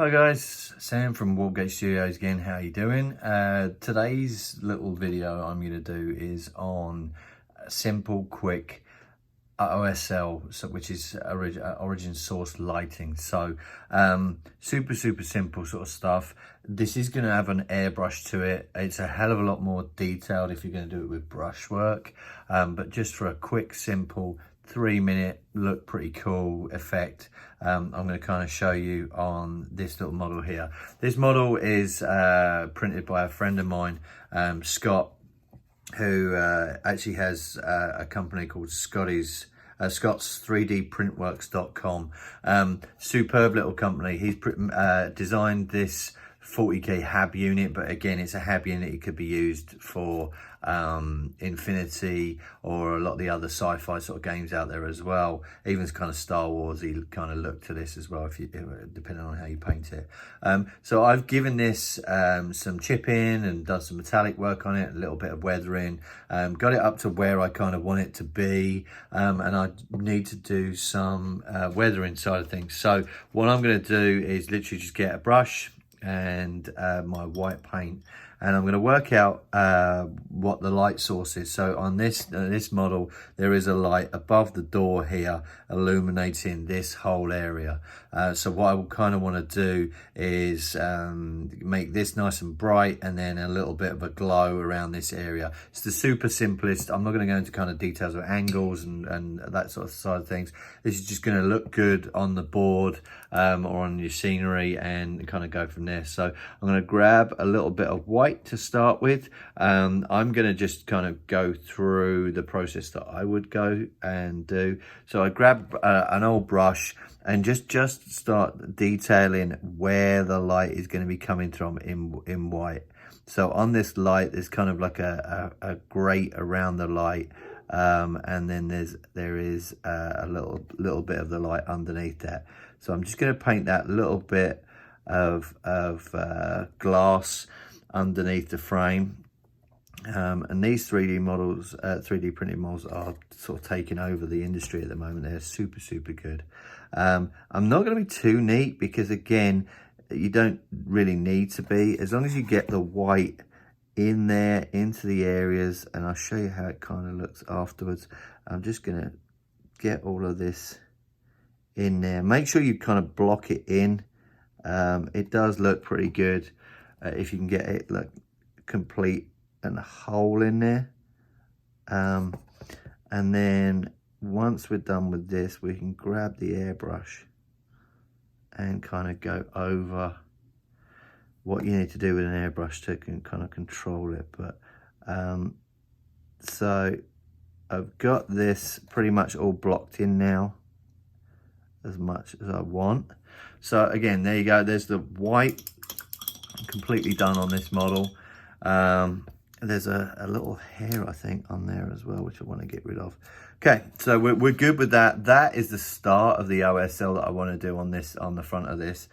Hi guys, Sam from Warpgate Studios again. How you doing? Today's little video I'm going to do is on simple, quick OSL, which is origin source lighting. So super simple sort of stuff. This is going to have an airbrush to it. It's a hell of a lot more detailed if you're going to do it with brushwork, but just for a quick, simple 3-minute look pretty cool effect, I'm going to kind of show you on this little model here. This model is printed by a friend of mine, Scott, who actually has a company called Scott's 3dprintworks.com. Superb little company. He's designed this 40k hab unit, but again, it's a hab unit. It could be used for Infinity or a lot of the other sci-fi sort of games out there as well. Even kind of Star Warsy kind of look to this as well, if you depending on how you paint it. So I've given this some chipping and done some metallic work on it, a little bit of weathering, got it up to where I kind of want it to be, and I need to do some weathering side of things. So what I'm going to do is literally just get a brush and my white paint, and I'm going to work out what the light source is. So on this model, there is a light above the door here illuminating this whole area. So what I kind of want to do is make this nice and bright, and then a little bit of a glow around this area. It's the super simplest. I'm not going to go into kind of details of angles and that sort of side of things. This is just going to look good on the board or on your scenery, and kind of go from there. So I'm going to grab a little bit of white to start with. I'm going to just kind of go through the process that I would go and do. So I grab an old brush and just start detailing where the light is going to be coming from in white. So on this light, there's kind of like a grate around the light, and then there is a little bit of the light underneath that. So I'm just going to paint that little bit of glass underneath the frame, and these 3D models, 3D printed models, are sort of taking over the industry at the moment. They're super good. I'm not going to be too neat, because again, you don't really need to be, as long as you get the white in there into the areas, and I'll show you how it kind of looks afterwards. I'm just going to get all of this in there. Make sure you kind of block it in. It does look pretty good if you can get it like complete and whole in there. And then once we're done with this, we can grab the airbrush and kind of go over what you need to do with an airbrush to kind of control it. But so I've got this pretty much all blocked in now, as much as I want. So again, there you go, there's the white completely done on this model. There's a little hair, I think, on there as well, which I want to get rid of. Okay, so we're good with that. That is the start of the OSL that I want to do on this, on the front of this.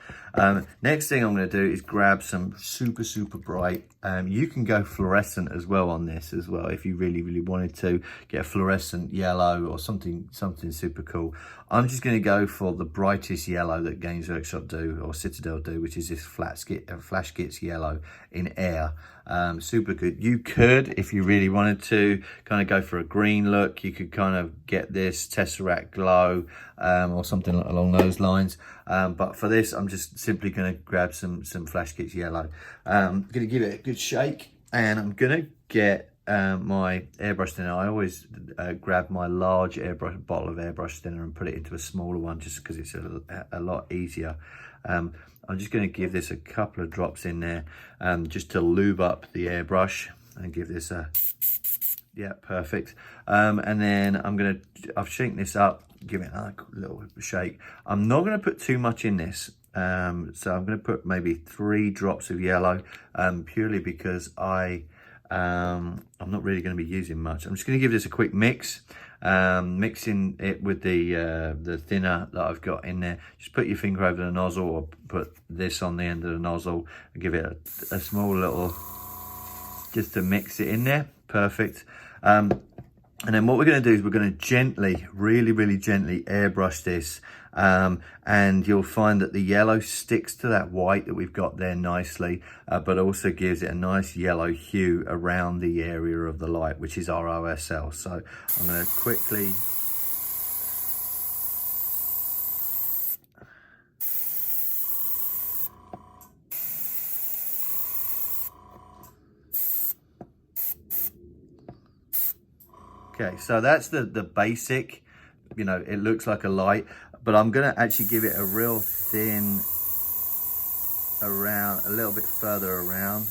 Next thing I'm going to do is grab some super bright. You can go fluorescent as well on this as well, if you really wanted to get a fluorescent yellow or something super cool. I'm just going to go for the brightest yellow that Games Workshop do, or Citadel do, which is this Flash Gits yellow in air. Super good. You could, if you really wanted to, kind of go for a green look. You could kind of get this Tesseract glow or something along those lines. But for this, I'm just simply going to grab some Flash Gits yellow. I'm going to give it a good shake, and I'm going to get my airbrush thinner. I always grab my large bottle of airbrush thinner and put it into a smaller one, just because it's a lot easier. I'm just going to give this a couple of drops in there, just to lube up the airbrush and give this a, yeah, perfect. And then I've shaken this up, give it another little shake. I'm not going to put too much in this. So I'm going to put maybe 3 drops of yellow, purely because I'm not really going to be using much. I'm just going to give this a quick mix, mixing it with the thinner that I've got in there. Just put your finger over the nozzle, or put this on the end of the nozzle, and give it a small little, just to mix it in there. Perfect. And then what we're going to do is we're going to gently, really gently airbrush this. And you'll find that the yellow sticks to that white that we've got there nicely, but also gives it a nice yellow hue around the area of the light, which is our OSL. So I'm going to quickly... Okay, so that's the basic, you know, it looks like a light, but I'm gonna actually give it a real thin around, a little bit further around.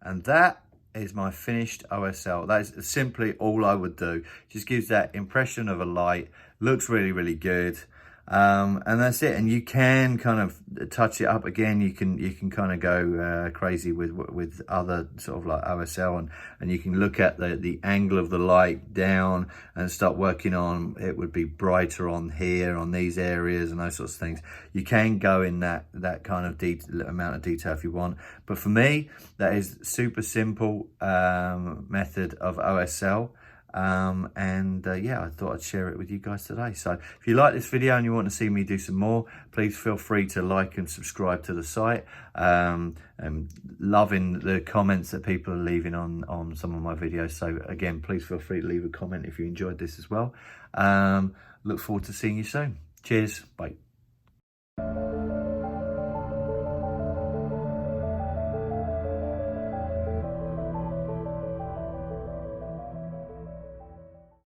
And that is my finished OSL. That is simply all I would do. Just gives that impression of a light, looks really good. And that's it. And you can kind of touch it up again. You can kind of go crazy with other sort of like OSL, and you can look at the angle of the light down and start working on it. Would be brighter on here, on these areas, and those sorts of things. You can go in that kind of amount of detail if you want. But for me, that is super simple method of OSL. Yeah, I thought I'd share it with you guys today. So if you like this video and you want to see me do some more, please feel free to like and subscribe to the site. I'm loving the comments that people are leaving on some of my videos. So again, please feel free to leave a comment if you enjoyed this as well. Look forward to seeing you soon. Cheers. Bye.